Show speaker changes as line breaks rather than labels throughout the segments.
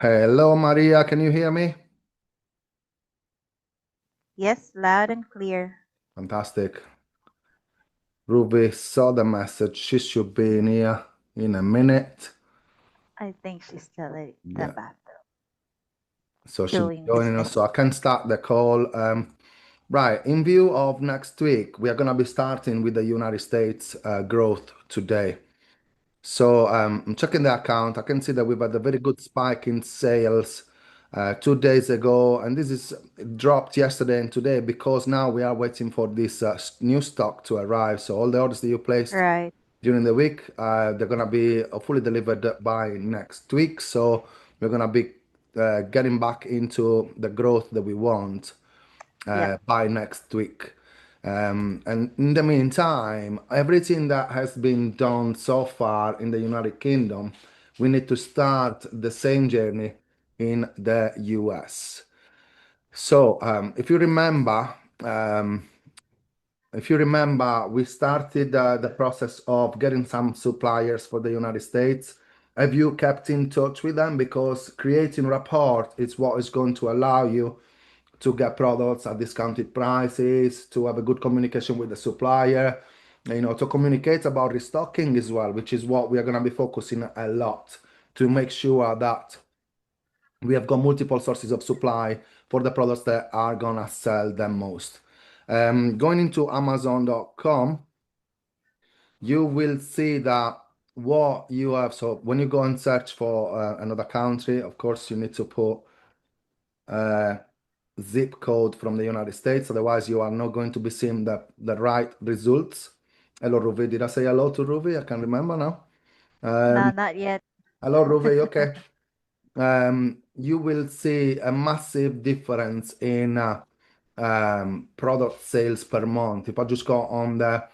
Hello, Maria. Can you hear me?
Yes, loud and clear.
Fantastic. Ruby saw the message. She should be in here in a minute.
I think she's still in the
Yeah.
bathroom
So she'll be
doing
joining us. So
business.
I can start the call. Right. In view of next week, we are going to be starting with the United States growth today. So I'm checking the account. I can see that we've had a very good spike in sales 2 days ago, and this is dropped yesterday and today because now we are waiting for this new stock to arrive. So all the orders that you placed
Right.
during the week, they're gonna be fully delivered by next week. So we're gonna be getting back into the growth that we want
Yep.
by next week. And in the meantime, everything that has been done so far in the United Kingdom, we need to start the same journey in the US. So, um, if you remember, we started the process of getting some suppliers for the United States. Have you kept in touch with them? Because creating rapport is what is going to allow you to get products at discounted prices, to have a good communication with the supplier, to communicate about restocking as well, which is what we are going to be focusing a lot to make sure that we have got multiple sources of supply for the products that are going to sell the most. Going into Amazon.com, you will see that what you have. So when you go and search for another country, of course, you need to put uh, zip code from the United States. Otherwise, you are not going to be seeing the right results. Hello, Ruvie. Did I say hello to Ruvie? I can't remember now.
No,
Um,
not yet.
hello, Ruvie. Okay. You will see a massive difference in product sales per month. If I just go on the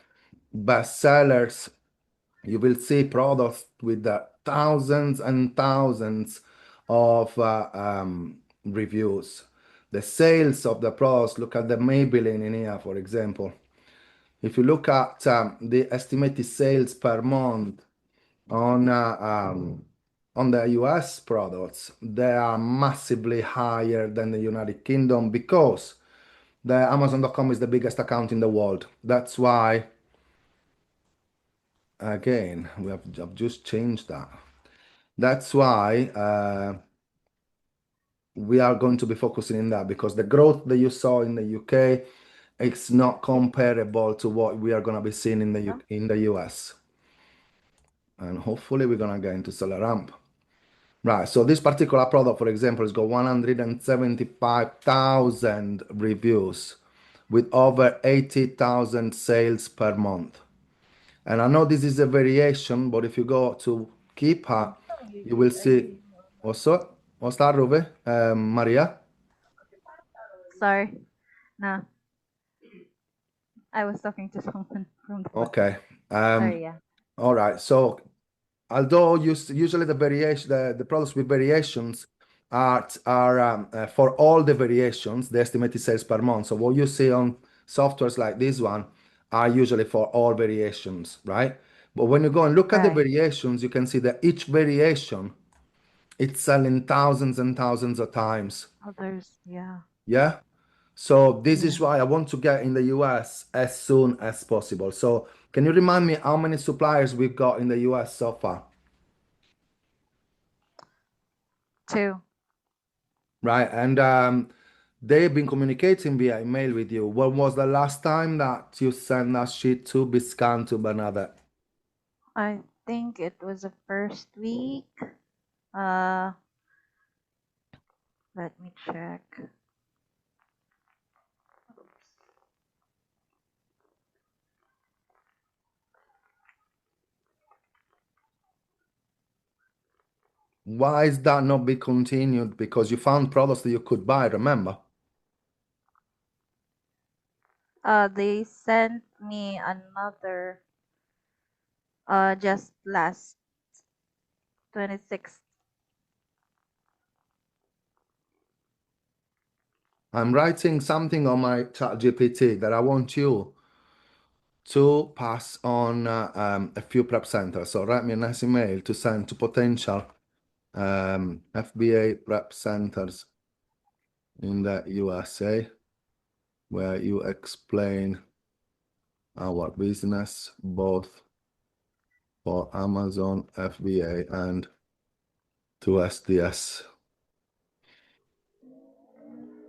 best sellers, you will see products with thousands and thousands of reviews. The sales of the products, look at the Maybelline in here, for example. If you look at the estimated sales per month on uh, um, on the US products, they are massively higher than the United Kingdom because the Amazon.com is the biggest account in the world. That's why, again, I've just changed that. That's why we are going to be focusing in that because the growth that you saw in the UK, it's not comparable to what we are going to be seeing in the
No?
in the US. And hopefully we're going to get into seller ramp. Right, so this particular product, for example, has got 175,000 reviews with over 80,000 sales per month. And I know this is a variation, but if you go to Keepa, you will see. What's that, Ruby? Maria?
Sorry. No, I was talking to someone from the back.
Okay.
Sorry, yeah.
All right. So although usually the variation, the products with variations are for all the variations, the estimated sales per month. So what you see on softwares like this one are usually for all variations, right? But when you go and look at the
Right.
variations, you can see that each variation it's selling thousands and thousands of times.
Others, yeah.
Yeah. So this
Yeah.
is why I want to get in the US as soon as possible. So can you remind me how many suppliers we've got in the US so far?
Two.
Right. And they've been communicating via email with you. When was the last time that you sent that sheet to be scanned to Bernadette?
I think it was the first week. Uh, Let me check.
Why is that not be continued? Because you found products that you could buy, remember?
They sent me another just last 26th.
I'm writing something on my chat GPT that I want you to pass on a few prep centers. So write me a nice email to send to potential FBA rep centers in the USA, where you explain our business both for Amazon FBA and to SDS.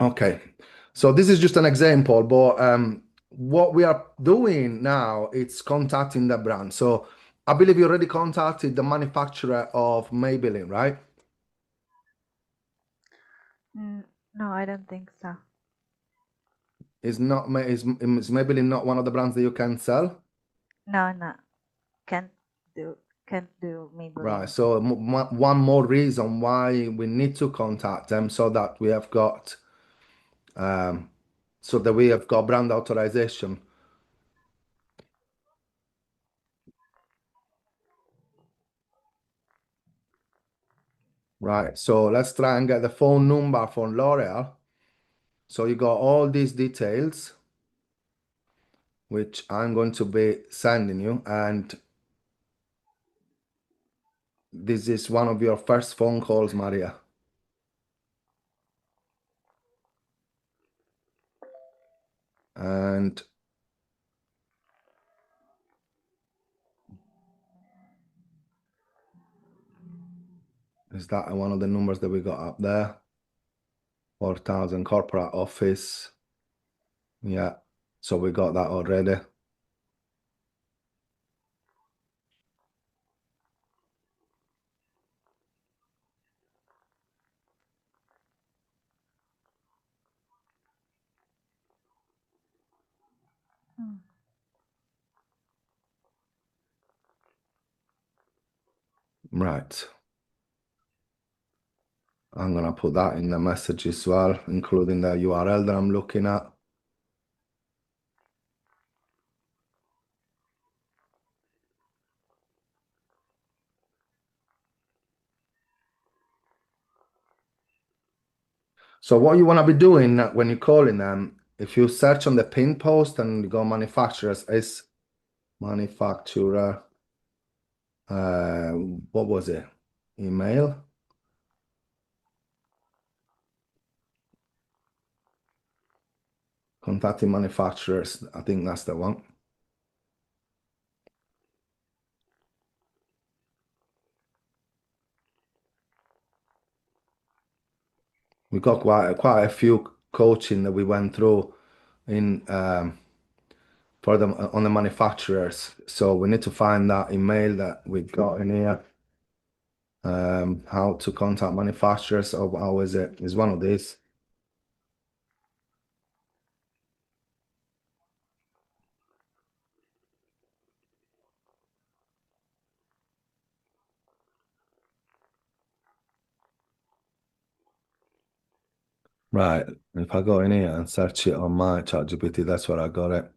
Okay, so this is just an example, but what we are doing now is contacting the brand. So I believe you already contacted the manufacturer of Maybelline, right?
No, I don't think so.
Is Maybelline not one of the brands that you can sell?
No, no, can't do
Right.
Maybelline.
So one more reason why we need to contact them so that we have got brand authorization. Right. So let's try and get the phone number for L'Oreal. So you got all these details, which I'm going to be sending you, and this is one of your first phone calls, Maria. And is that one of the numbers that we got up there? 4,000 corporate office. Yeah. So we got that already. Right. I'm gonna put that in the message as well, including the URL that I'm looking at. So what you want to be doing when you're calling them, if you search on the pin post and you go manufacturers, is manufacturer, what was it? Email? Contacting manufacturers. I think that's the one. We got quite a few coaching that we went through in for them on the manufacturers. So we need to find that email that we got in here. How to contact manufacturers, or how is it? Is one of these. Right. If I go in here and search it on my ChatGPT, that's where I got it.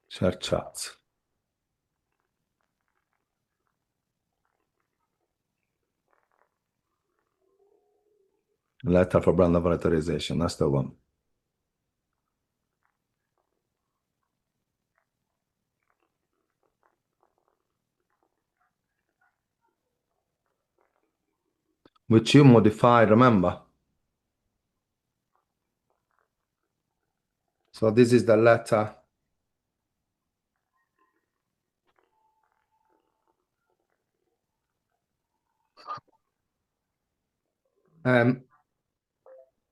Share chats. Letter for brand authorization. That's the one. Which you modified, remember? So this is the letter.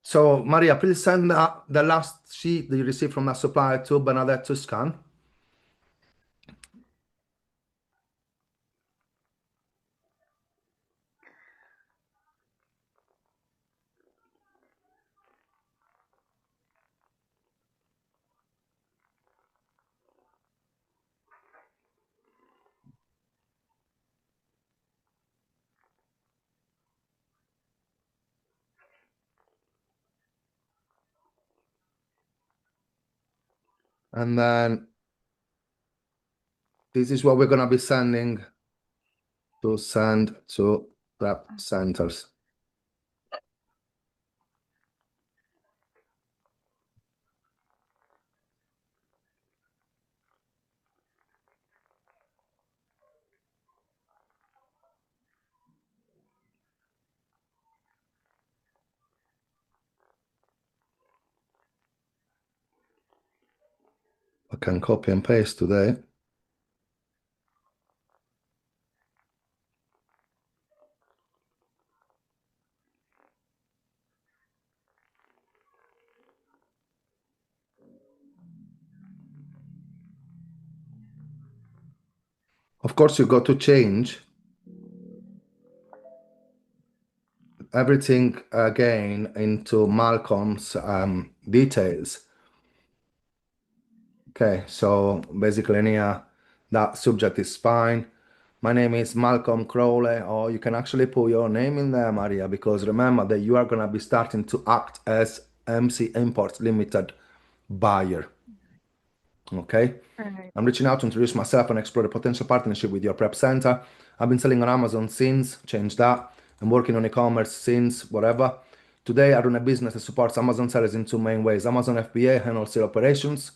So Maria, please send the last sheet that you received from that supplier to Bernadette to scan. And then this is what we're going to be sending to send to rep centers. I can copy and paste today. Of course, you got to change everything again into Malcolm's details. Okay, so basically here, that subject is fine. My name is Malcolm Crowley, or you can actually put your name in there, Maria, because remember that you are going to be starting to act as MC Imports Limited buyer. Okay,
Right.
I'm reaching out to introduce myself and explore a potential partnership with your prep center. I've been selling on Amazon since, change that. I'm working on e-commerce since, whatever. Today, I run a business that supports Amazon sellers in two main ways: Amazon FBA and wholesale operations.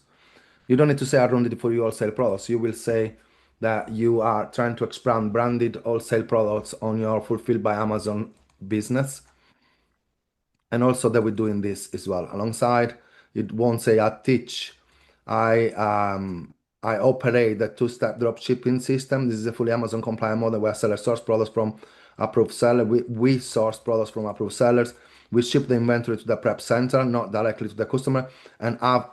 You don't need to say I run it for you wholesale products. You will say that you are trying to expand branded wholesale products on your Fulfilled by Amazon business. And also that we're doing this as well. Alongside, it won't say I teach. I I operate the two-step drop shipping system. This is a fully Amazon compliant model where sellers source products from approved sellers. We source products from approved sellers. We ship the inventory to the prep center, not directly to the customer, and have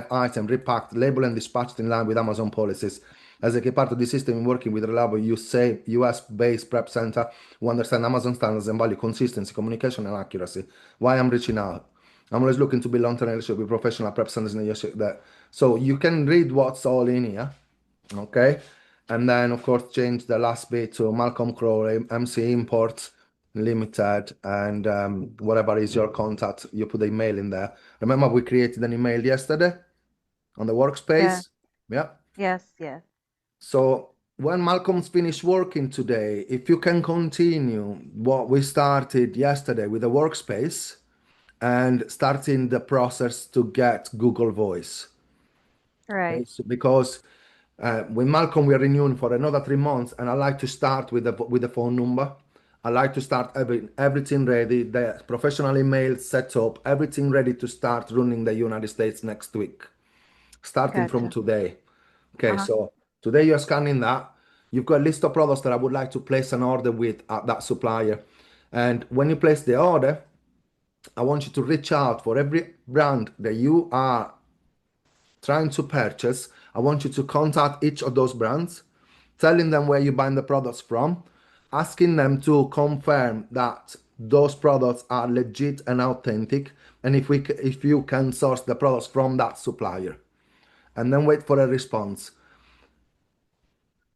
item repacked, labeled, and dispatched in line with Amazon policies. As a key part of the system, working with reliable US-based prep center who understand Amazon standards and value consistency, communication, and accuracy. Why I'm reaching out? I'm always looking to build long-term relationship with professional prep centers in the US. So you can read what's all in here, okay? And then, of course, change the last bit to Malcolm Crowley, MC Imports Limited, and whatever is your contact, you put the email in there. Remember, we created an email yesterday on the
Yeah.
workspace? Yeah.
Yes. Yes.
So when Malcolm's finished working today, if you can continue what we started yesterday with the workspace and starting the process to get Google Voice. Okay,
Right.
so because with Malcolm we are renewing for another 3 months, and I like to start with the phone number. I like to start everything ready, the professional email set up, everything ready to start running the United States next week, starting from
Gotcha.
today. Okay,
Uh-huh.
so today you're scanning that. You've got a list of products that I would like to place an order with at that supplier. And when you place the order, I want you to reach out for every brand that you are trying to purchase. I want you to contact each of those brands, telling them where you're buying the products from, asking them to confirm that those products are legit and authentic, and if you can source the products from that supplier, and then wait for a response.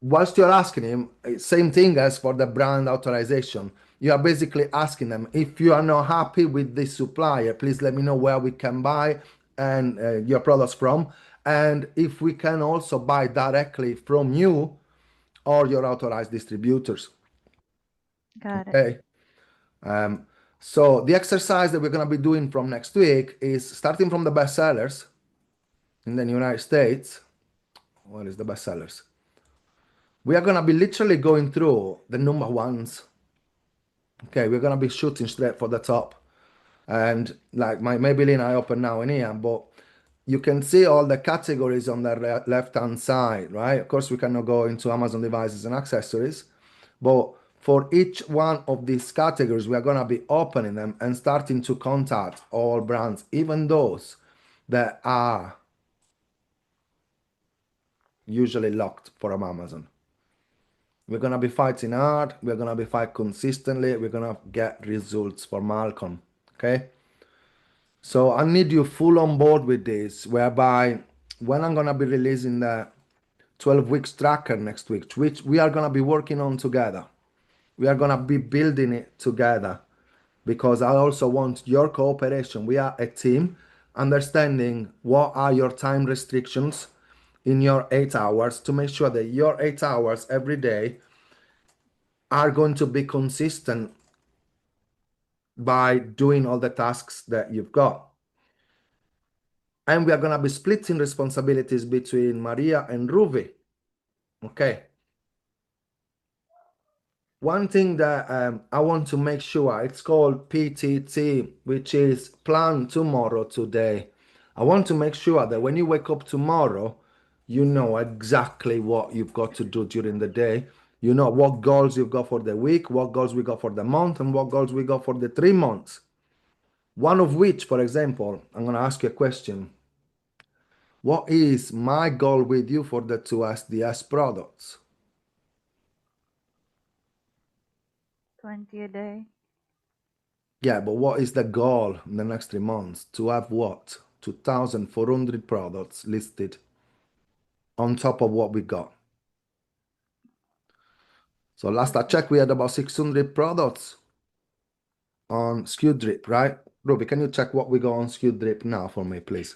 Whilst you're asking him, same thing as for the brand authorization. You are basically asking them, if you are not happy with this supplier, please let me know where we can buy and your products from, and if we can also buy directly from you or your authorized distributors.
Got it.
Okay. Um, so the exercise that we're going to be doing from next week is starting from the bestsellers in the United States. What is the bestsellers? We are going to be literally going through the number ones. Okay, we're gonna be shooting straight for the top. And like my Maybelline I open now in here, but you can see all the categories on the left hand side, right? Of course, we cannot go into Amazon devices and accessories, but for each one of these categories, we are gonna be opening them and starting to contact all brands, even those that are usually locked from Amazon. We're gonna be fighting hard, we're gonna be fight consistently, we're gonna get results for Malcolm. Okay. So I need you full on board with this, whereby when I'm gonna be releasing the 12 weeks tracker next week, which we are gonna be working on together. We are gonna be building it together because I also want your cooperation. We are a team, understanding what are your time restrictions in your 8 hours to make sure that your 8 hours every day are going to be consistent by doing all the tasks that you've got. And we are going to be splitting responsibilities between Maria and Ruvie. Okay. One thing that I want to make sure, it's called PTT, which is plan tomorrow today. I want to make sure that when you wake up tomorrow, You know exactly what you've got to do during the day. You know what goals you've got for the week, what goals we got for the month, and what goals we got for the 3 months. One of which, for example, I'm going to ask you a question. What is my goal with you for the two SDS products?
20 a day.
Yeah, but what is the goal in the next 3 months? To have what? 2,400 products listed on top of what we got. So last I
Okay.
checked, we had about 600 products on Skew Drip, right? Ruby, can you check what we got on Skew Drip now for me, please?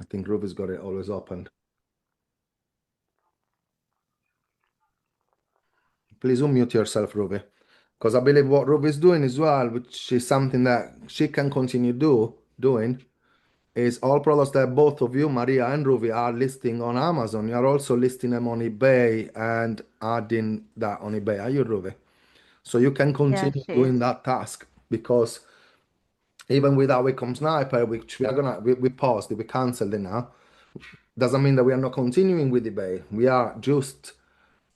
I think Ruby's got it always opened. Please unmute yourself, Ruby. Because I believe what Ruby's doing as well, which is something that she can continue doing, is all products that both of you, Maria and Ruvie, are listing on Amazon. You are also listing them on eBay and adding that on eBay. Are you, Ruvie? So you can
Yeah,
continue
she is.
doing that task because even with our Wacom Sniper, which we paused it, we cancelled it now, doesn't mean that we are not continuing with eBay. We are just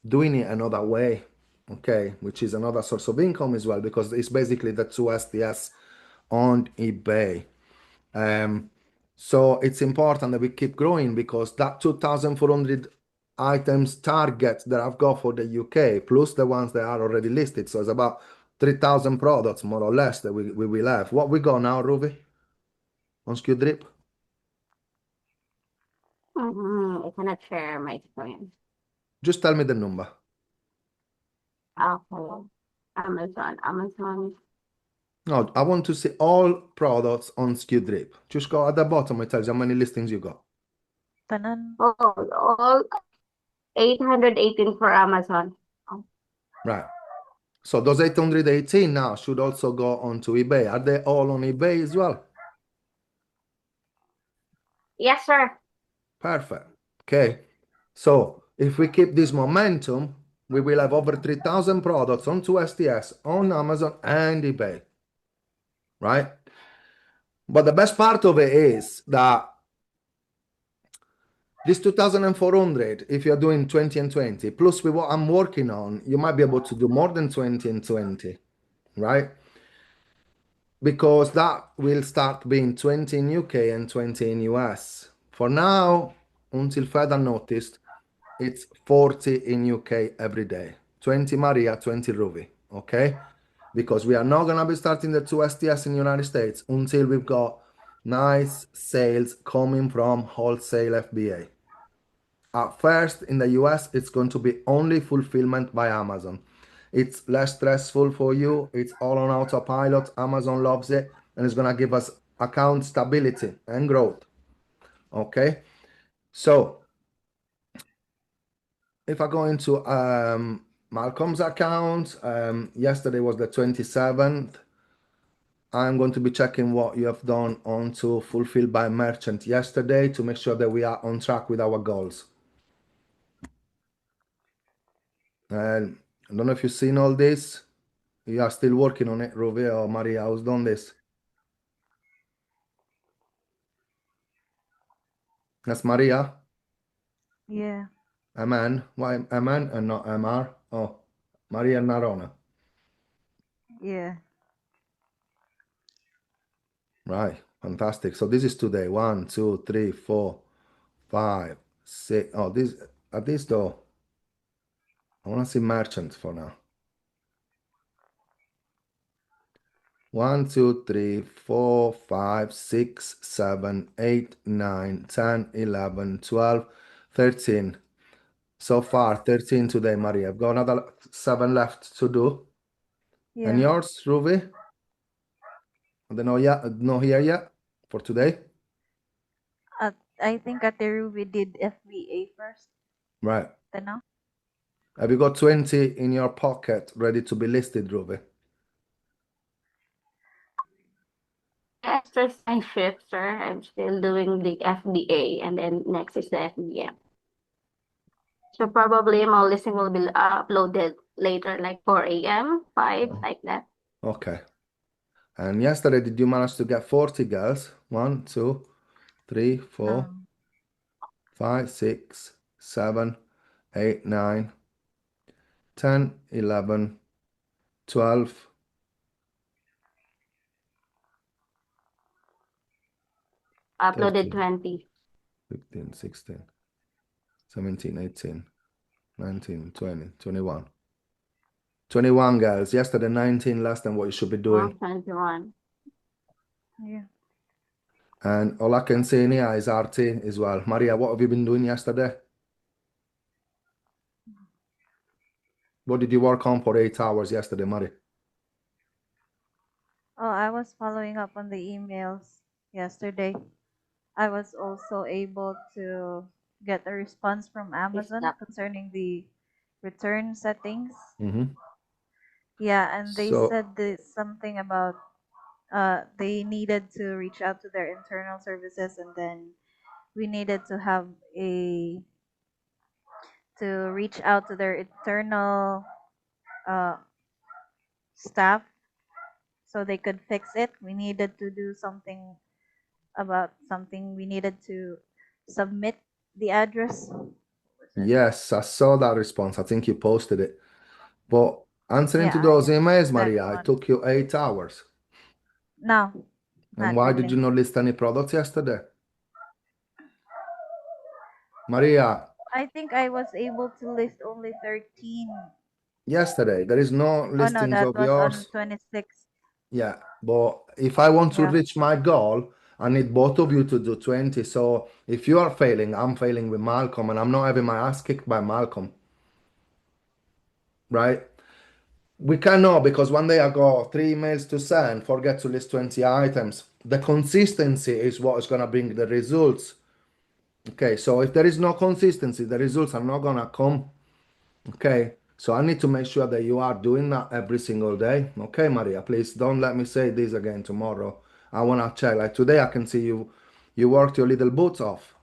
doing it another way, okay, which is another source of income as well because it's basically the two SDS on eBay. Um, so it's important that we keep growing because that 2,400 items target that I've got for the UK, plus the ones that are already listed. So it's about 3,000 products, more or less, that we will have. What we got now, Ruby, on Skew Drip?
I cannot share my screen.
Just tell me the number.
Okay. Amazon.
No, I want to see all products on Skew Drip. Just go at the bottom, it tells you how many listings you got.
Tanan.
Oh, all 818 for Amazon. Oh,
Right. So those 818 now should also go onto eBay. Are they all on eBay as well?
yes, sir.
Perfect. Okay. So if we keep this momentum, we will have over 3,000 products onto STS, on Amazon and eBay, right? But the best part of it is that this 2,400, if you're doing 20 and 20, plus with what I'm working on, you might be able to do more than 20 and 20, right? Because that will start being 20 in UK and 20 in US. For now, until further notice, it's 40 in UK every day. 20 Maria, 20 Ruby, okay? Because we are not gonna be starting the two STS in the United States until we've got nice sales coming from wholesale FBA. At first, in the US, it's going to be only fulfillment by Amazon. It's less stressful for you. It's all on autopilot. Amazon loves it, and it's gonna give us account stability and growth. Okay, so if I go into Malcolm's account, yesterday was the 27th. I'm going to be checking what you have done onto fulfilled by merchant yesterday to make sure that we are on track with our goals. And I don't know if you've seen all this. You are still working on it, Ruvie or Maria. Who's done this? That's Maria.
Yeah.
Aman. Why Aman and not Amar? Oh, Maria Narona.
Yeah.
Right. Fantastic. So this is today. 1, 2, 3, 4, 5, 6. Oh, this at this though. I want to see merchants for now. 1, 2, 3, 4, 5, 6, 7, 8, 9, 10, 11, 12, 13. So far, 13 today, Maria. I've got another 7 left to do. And
Yeah.
yours, Ruby? I don't know yet, not here yet for today.
I think Ate Ruby did FBA first.
Right.
Tanaw.
Have you got 20 in your pocket ready to be listed, Ruby?
Exercise shift, sir. I'm still doing the FDA, and then next is the FBM. So probably my listing will be uploaded later, like 4 a.m., 5, like that.
Okay. And yesterday, did you manage to get 40 girls? 1, 2. 3, 4,
Um,
5, 6, 7, 8, 9, 10, 11, 12,
Uploaded
13,
20.
15, 16, 17, 18, 19, 20, 21. 21 girls. Yesterday, 19 less than what you should be
Oh,
doing.
21.
yeah.
And all I can say in here is RT as well. Maria, what have you been doing yesterday? What did you work on for 8 hours yesterday, Maria?
Oh, I was following up on the emails yesterday. I was also able to get a response from
Is
Amazon
that
concerning the return settings.
Mm-hmm.
Yeah, and they
So,
said something about they needed to reach out to their internal services, and then we needed to have a to reach out to their internal uh, staff so they could fix it. We needed to do something about something. We needed to submit the address. What was it?
yes, I saw that response. I think you posted it. But answering
Yeah,
to those
I
emails,
sent
Maria, it
one.
took you 8 hours.
No,
And
not
why did
really.
you not list any products yesterday? Maria,
I think I was able to list only 13.
yesterday, there is no
Oh no,
listings
that
of
was on
yours.
26th.
Yeah, but if I want to
Yeah.
reach my goal, I need both of you to do 20. So if you are failing, I'm failing with Malcolm, and I'm not having my ass kicked by Malcolm, right? We cannot, because one day I got 3 emails to send, forget to list 20 items. The consistency is what is going to bring the results. Okay, so if there is no consistency, the results are not going to come. Okay, so I need to make sure that you are doing that every single day. Okay, Maria, please don't let me say this again tomorrow. I want to check. Like today, I can see you worked your little boots off.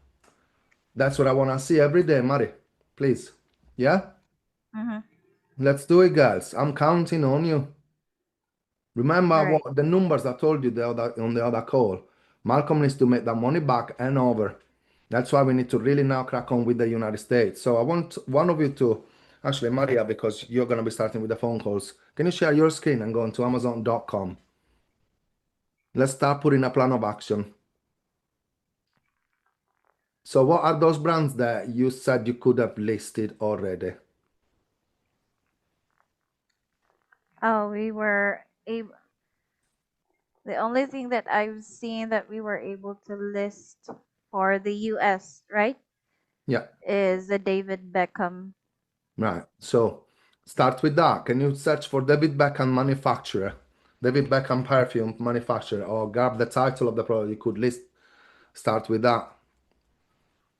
That's what I want to see every day, Maria. Please. Yeah?
Mm-hmm.
Let's do it, girls. I'm counting on you. Remember
All right.
what the numbers I told you on the other call. Malcolm needs to make that money back and over. That's why we need to really now crack on with the United States. So I want one of you to, actually, Maria, because you're going to be starting with the phone calls. Can you share your screen and go on to Amazon.com? Let's start putting a plan of action. So what are those brands that you said you could have listed already?
Oh, we were able. The only thing that I've seen that we were able to list for the US, right,
Yeah,
is the David Beckham.
right. So start with that. Can you search for David Beckham manufacturer? David Beckham perfume manufacturer, or grab the title of the product you could list. Start with that.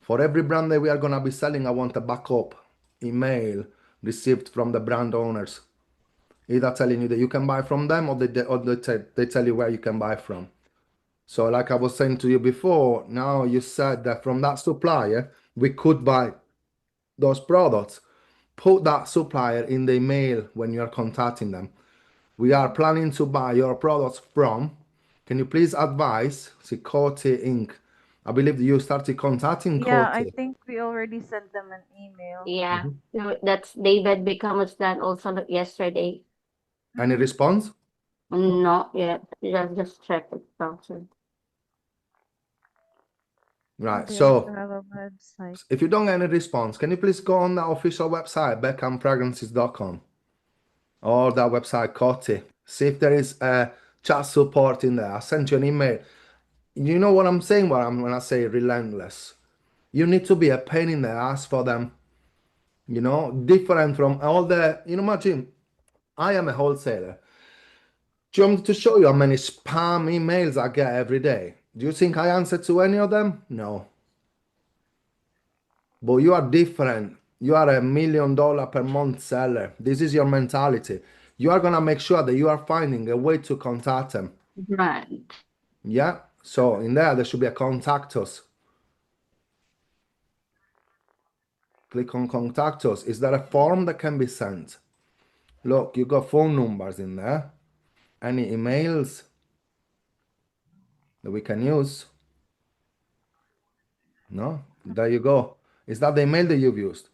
For every brand that we are gonna be selling, I want a backup email received from the brand owners, either telling you that you can buy from them, or they tell you where you can buy from. So like I was saying to you before, now you said that from that supplier we could buy those products. Put that supplier in the email when you are contacting them. We are
Mhm.
planning to buy your products from. Can you please advise? See, Coty Inc. I believe you started contacting
Yeah, I
Coty.
think we already sent them an email.
yeah.
Mhm.
No, that's David becomes that also yesterday.
Any
Mm-hmm.
response?
Not yet. Just check it also.
Right.
They also
So
have a website.
if you don't get any response, can you please go on the official website, beckhamfragrances.com, or that website, Coty? See if there is a chat support in there. I sent you an email. You know what I'm saying when I say relentless? You need to be a pain in the ass for them. Different from all the, imagine I am a wholesaler. Do you want me to show you how many spam emails I get every day? Do you think I answer to any of them? No. But you are different. You are $1 million per month seller. This is your mentality. You are gonna make sure that you are finding a way to contact them.
Right.
Yeah. So in there should be a contact us. Click on contact us. Is there a form that can be sent? Look, you got phone numbers in there. Any emails that we can use? No? There you go. Is that the email that you've used?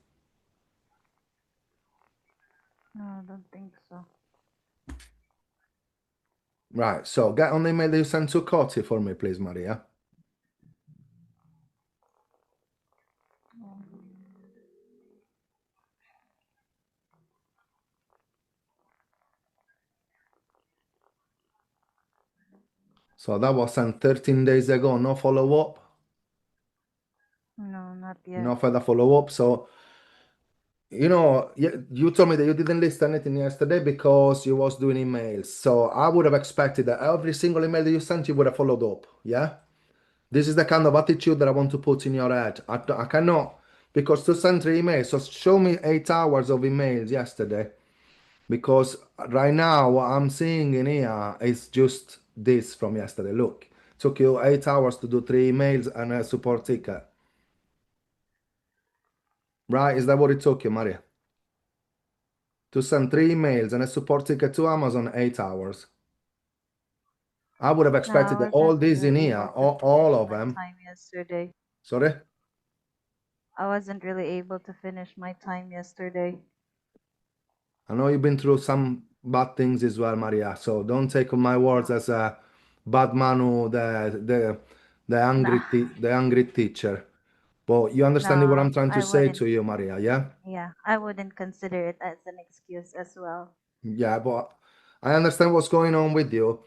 No, I don't think so.
Right, so get on the email that you sent to Coty for me, please, Maria. So that was sent 13 days ago, no follow-up,
No, not yet.
no further follow-up. So, you told me that you didn't list anything yesterday because you was doing emails. So I would have expected that every single email that you sent, you would have followed up, yeah? This is the kind of attitude that I want to put in your head. I cannot, because to send 3 emails, so show me 8 hours of emails yesterday. Because right now, what I'm seeing in here is just this from yesterday. Look, took you 8 hours to do 3 emails and a support ticket. Right? Is that what it took you, Maria? To send 3 emails and a support ticket to Amazon, 8 hours. I would have
No, I
expected that all
wasn't
these in
really
here,
able to
all
finish
of
my
them.
time yesterday.
Sorry?
I wasn't really able to finish my time yesterday.
I know you've been through some bad things as well, Maria. So don't take my words
No.
as a bad man or
Nah,
the angry teacher. But you understand what
no,
I'm trying to
I
say
wouldn't.
to you, Maria, yeah?
Yeah, I wouldn't consider it as an excuse as well.
Yeah, but I understand what's going on with you.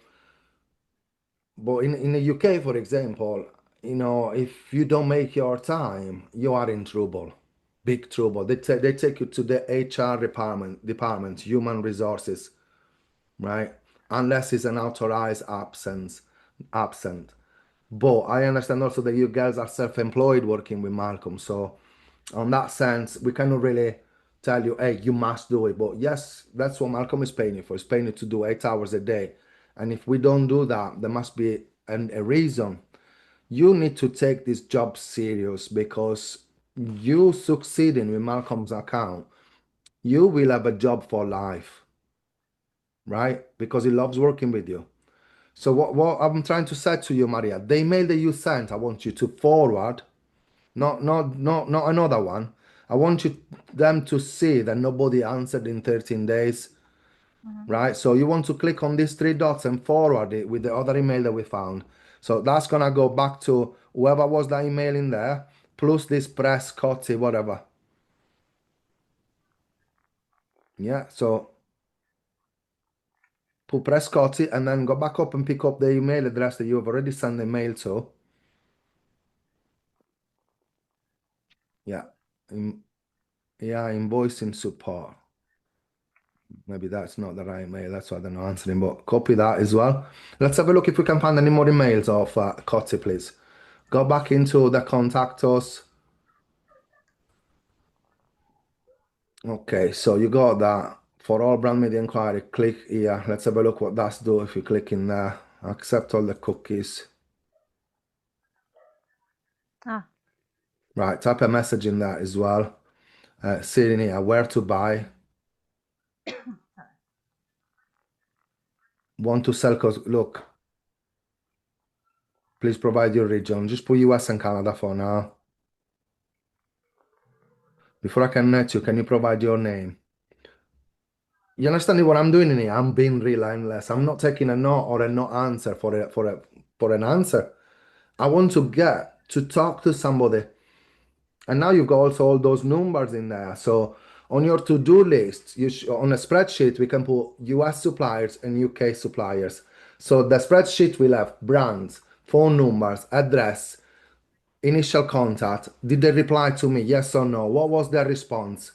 But in the UK, for example, if you don't make your time, you are in trouble, big trouble. They take you to the HR department, human resources, right? Unless it's an authorized absent. But I understand also that you girls are self-employed working with Malcolm, so on that sense, we cannot really tell you, hey, you must do it. But yes, that's what Malcolm is paying you for. He's paying you to do 8 hours a day. And if we don't do that, there must be a reason. You need to take this job serious because you succeeding with Malcolm's account, you will have a job for life, right? Because he loves working with you. So what I'm trying to say to you, Maria, the email that you sent, I want you to forward, not another one. I want them to see that nobody answered in 13 days,
Hmm.
right? So you want to click on these 3 dots and forward it with the other email that we found. So that's gonna go back to whoever was the email in there, plus this press Coty, whatever. Yeah, so put press Coty and then go back up and pick up the email address that you have already sent the mail to. Yeah. Yeah, invoicing support. Maybe that's not the right mail. That's why they're not answering. But copy that as well. Let's have a look if we can find any more emails of Coty, please. Go back into the contact us. Okay, so you got that. For all brand media inquiry, click here. Let's have a look what that's do if you click in there. Accept all the cookies.
Ah,
Right, type a message in there as well. See in here, where to buy. Want to sell, cause look, please provide your region. Just put US and Canada for now. Before I can net you, can you provide your name? You understand what I'm doing in here? I'm being relentless. I'm not taking a no or a no answer for an answer. I want to get to talk to somebody. And now you've got also all those numbers in there. So on your to-do list, on a spreadsheet, we can put US suppliers and UK suppliers. So the spreadsheet will have brands, phone numbers, address, initial contact. Did they reply to me? Yes or no? What was their response?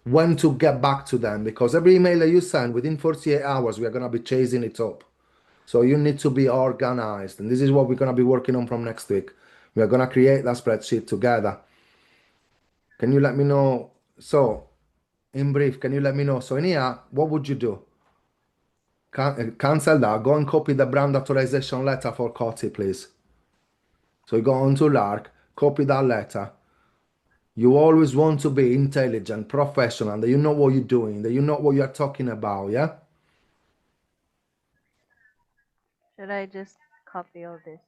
When to get back to them? Because every email that you send within 48 hours, we are going to be chasing it up. So you need to be organized. And this is what we're going to be working on from next week. We are going to create that spreadsheet together. Can you let me know? So, in brief, can you let me know? So, in here, what would you do? Cancel that. Go and copy the brand authorization letter for Coty, please. So, you go on to Lark, copy that letter. You always want to be intelligent, professional, that you know what you're doing, that you know what you're talking about, yeah?
should I just copy all this?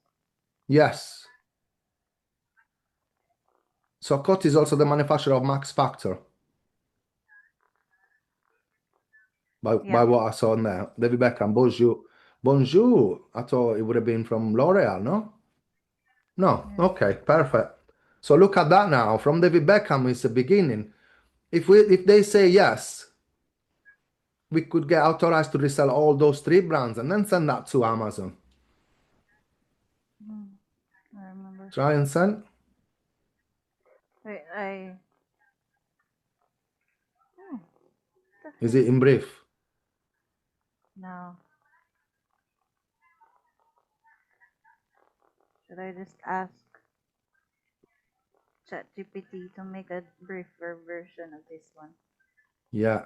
Yes. So Coty is also the manufacturer of Max Factor, by
Yeah.
what I saw in there. David Beckham, Bonjour. Bonjour. I thought it would have been from L'Oreal, no? No.
Yes.
Okay, perfect. So look at that now. From David Beckham is the beginning. If they say yes, we could get authorized to resell all those three brands and then send that to Amazon.
Mm, I remember.
Try and send.
Wait, I. Oh, what the
Is
heck?
it in brief?
No. Should I just ask ChatGPT to make a briefer version of this one?
Yeah.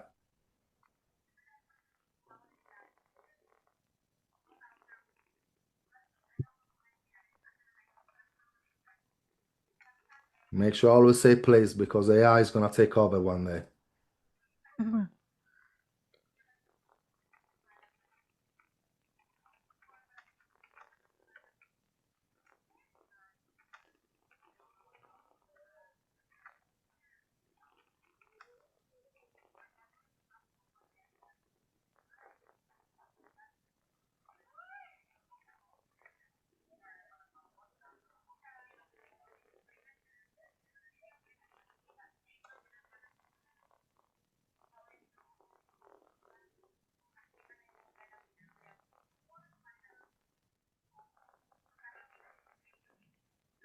Make sure I always say please because AI is gonna take over one day.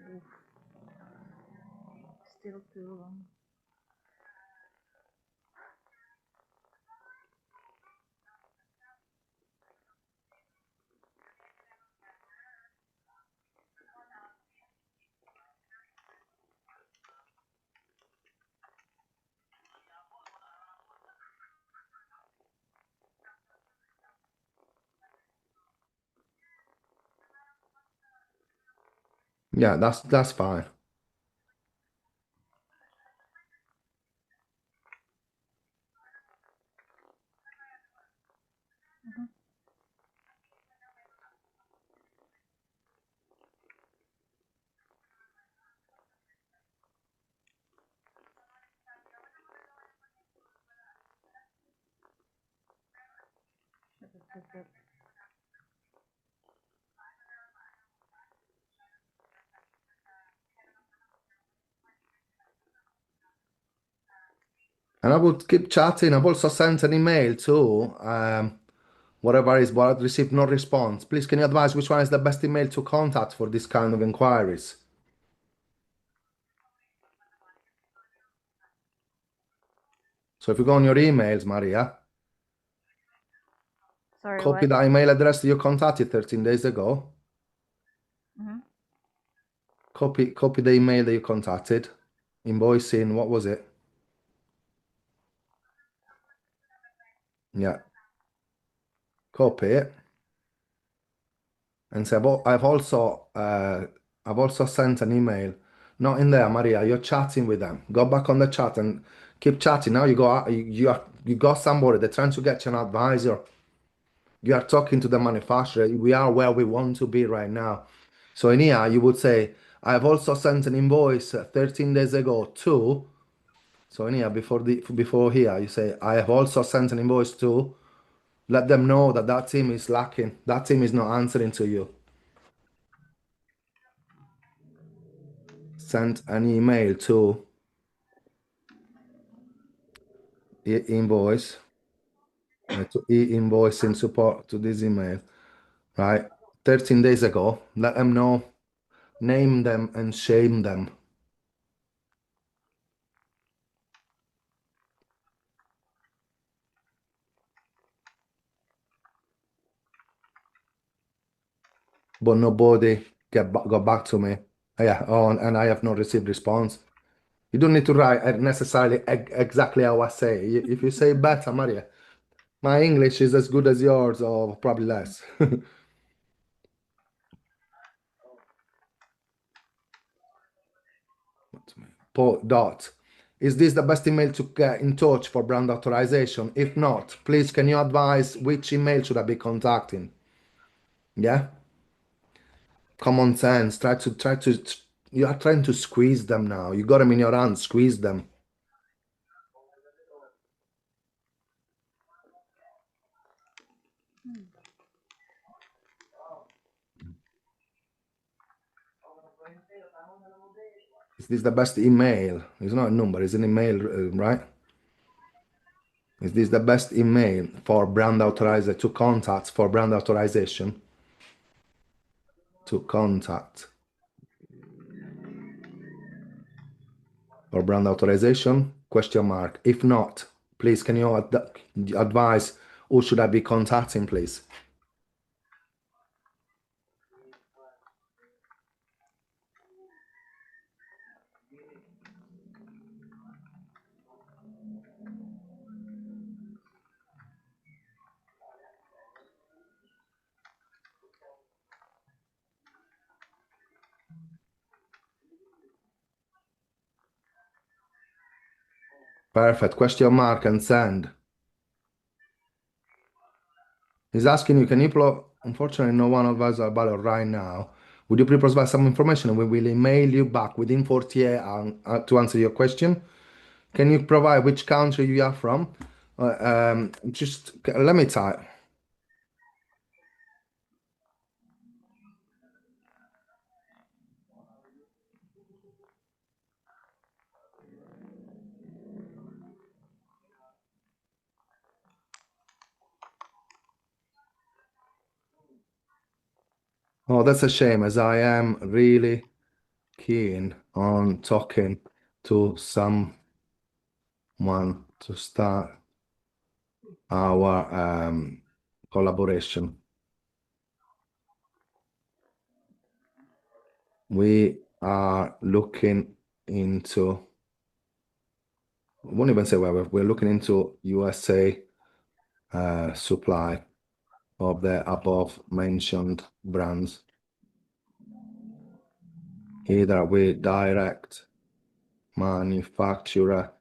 Oof, still too long.
Yeah, that's fine.
Mhm.
And I would keep chatting. I've also sent an email too. Whatever is, but I received no response. Please, can you advise which one is the best email to contact for this kind of inquiries? So if you go on your emails, Maria,
Sorry,
copy
what?
the email address that you contacted 13 days ago.
Mm-hmm.
Copy the email that you contacted. Invoicing, what was it? Yeah, copy it and say, I've also sent an email. Not in there, Maria. You're chatting with them. Go back on the chat and keep chatting. Now you go out, you got somebody. They're trying to get you an advisor. You are talking to the manufacturer. We are where we want to be right now. So in here, you would say, I have also sent an invoice 13 days ago to. So in here, before here, you say, I have also sent an invoice to. Let them know that that team is lacking. That team is not answering to you. Sent an email to invoice to e-invoicing support to this email, right? 13 days ago. Let them know. Name them and shame them. But nobody got back to me. Yeah, oh, and I have not received response. You don't need to write necessarily exactly how I say. If you say better, Maria, my English is as good as yours, or probably less. Dot. Is this the best email to get in touch for brand authorization? If not, please can you advise which email should I be contacting? Yeah, common sense. Try to You are trying to squeeze them now. You got them in your hand, squeeze them. Is this the best email? It's not a number, it's an email, right? Is this the best email for brand authorization, to contact for brand authorization? To contact for brand authorization? Question mark. If not, please, can you advise who should I be contacting, please? Perfect. Question mark and send. He's asking you, can you upload? Unfortunately, no one of us are about it right now. Would you please provide some information and we will email you back within 48 hours to answer your question? Can you provide which country you are from? Just let me type. Oh, that's a shame, as I am really keen on talking to someone to start our collaboration. We are looking into, I won't even say where we're looking into USA supply of the above mentioned brands, either with direct manufacturer,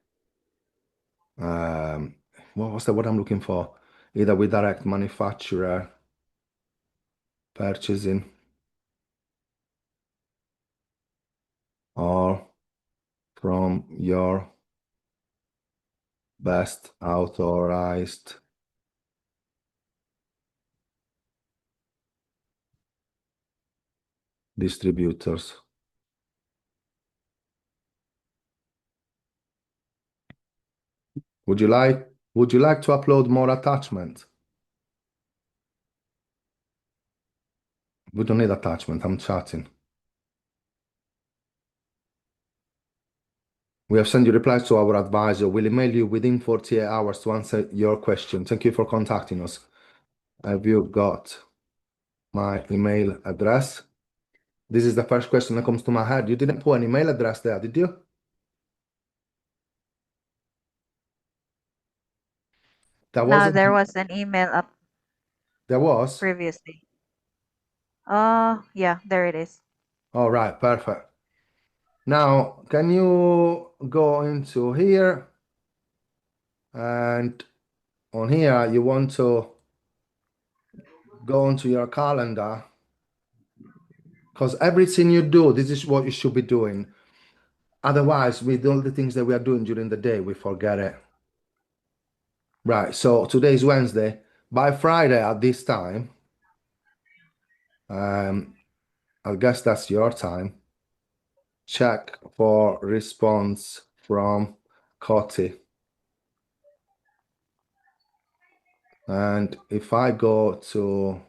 what's the word I'm looking for? Either with direct manufacturer purchasing or from your best authorized distributors. Would you like to upload more attachment? We don't need attachment, I'm chatting. We have sent you replies to our advisor. We'll email you within 48 hours to answer your question. Thank you for contacting us. Have you got my email address? This is the first question that comes to my head. You didn't put an email address there, did you?
No, there was an email up
There was?
previously. Yeah, there it is.
All right, perfect. Now, can you go into here? And on here, you want to go into your calendar, because everything you do, this is what you should be doing. Otherwise, with all the things that we are doing during the day, we forget it. Right, so today is Wednesday. By Friday at this time, I guess that's your time. Check for response from Cotty. And if I go to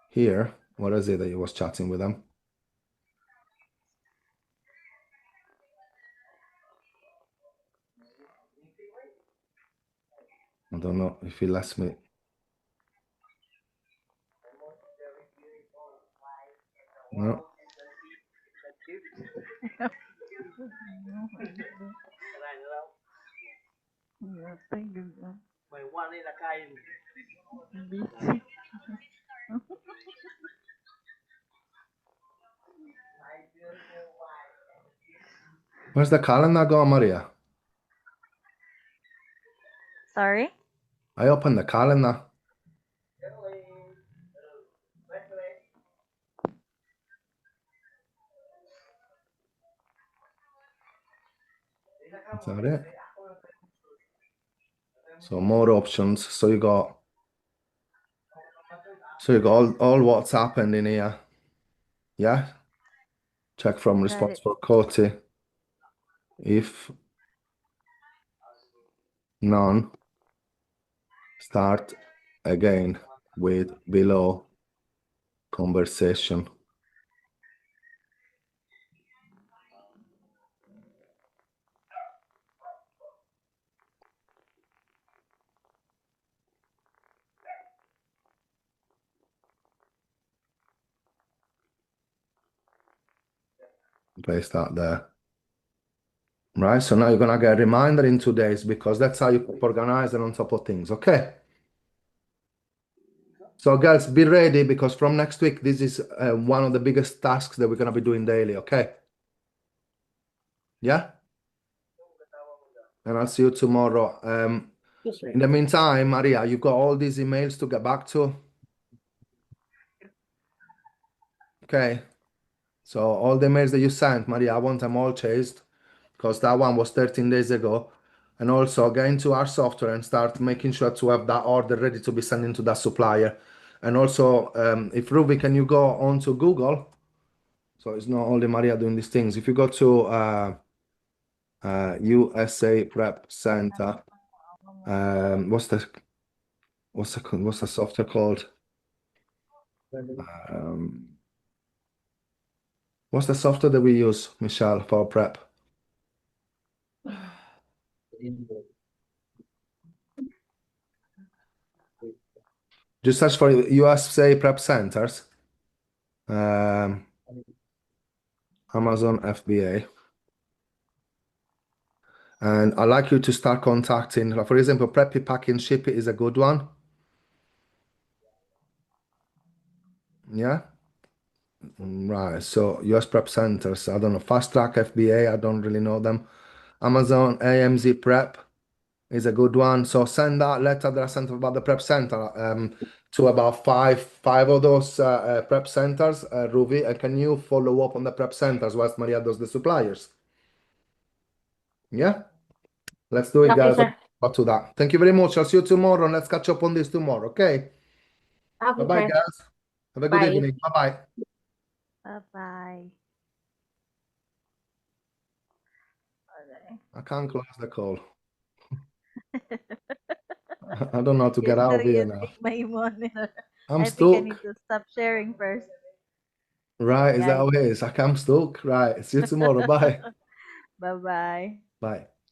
here, what is it that you was chatting with them? I don't know if he lets me. No. Where's the calendar go, Maria?
Sorry?
I opened the calendar. Is that it? So more options. So you got all what's happened in here. Yeah. Check from
Got it.
responsible quality. If none, start again with below conversation. Paste that there. Right, so now you're gonna get a reminder in 2 days because that's how you organize and on top of things. Okay. So girls, be ready because from next week, this is one of the biggest tasks that we're gonna be doing daily. Okay. Yeah. And I'll see you tomorrow.
Yes, sir.
In the meantime, Maria, you've got all these emails to get back to. Okay. So all the emails that you sent, Maria, I want them all chased because that one was 13 days ago. And also get into our software and start making sure to have that order ready to be sent into that supplier. And also, if Ruby, can you go onto Google? So it's not only Maria doing these things. If you go to USA Prep Center, what's the software called? Um, what's the software that we use, Michelle, for prep? Just search for USA Prep Centers, um, Amazon FBA. And I'd like you to start contacting, like, for example, Preppy Pack and Ship It is a good one. Yeah. Right. So US Prep Centers, I don't know, Fast Track FBA, I don't really know them. Amazon AMZ Prep is a good one. So send that letter that I sent about the prep center to about five of those prep centers, Ruby. And can you follow up on the prep centers whilst Maria does the suppliers? Yeah, let's do it,
Okay,
guys.
sir.
Up to that. Thank you very much. I'll see you tomorrow and let's catch up on this tomorrow. Okay. Bye
Okay,
bye,
sir.
guys. Have a good
Bye.
evening. Bye bye.
Bye bye. Okay.
I can't close the call. I don't know how to
You're
get out
still
of here
using
now.
my monitor.
I'm
I think I need
stuck.
to stop sharing first.
Right,
Okay,
is that
guys.
how it is? I'm stuck. Right. See you tomorrow. Bye.
Bye bye.
Bye.